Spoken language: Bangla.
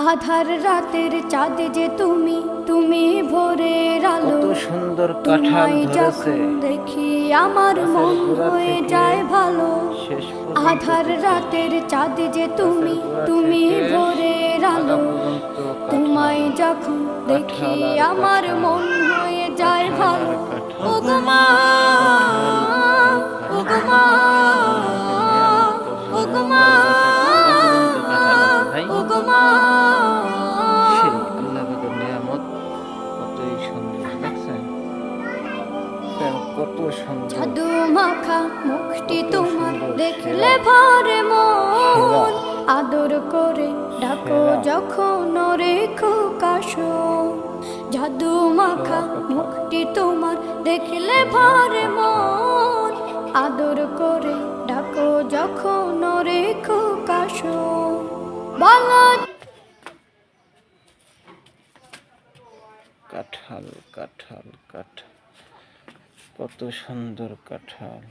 আধার রাতের চাঁদ যে তুমি, তুমি ভোরের আলো। কত সুন্দর কাঁঠাল ধরেছে, দেখি আমার মন হয়ে যায় ভালো। আধার রাতের চাঁদ যে তুমি, তুমি ভোরের আলো। তোমায় যখন দেখি আমার মন হয়ে যায় ভালো। ও গো মা, ও গো মা, ও গো মা, ও গো মা। কত সুন্দর জাদু মাখা মুখটি তোমার দেখলে ভরে মন। আদর করে ডাকো যখন রেখো কাশন। জাদু মাখা মুখটি তোমার দেখলে ভরে মন। আদর করে ডাকো যখন রেখো কাশন। বলো কাঁঠাল, কাঁঠাল, কাঁঠাল, কত সুন্দর কাঁঠাল।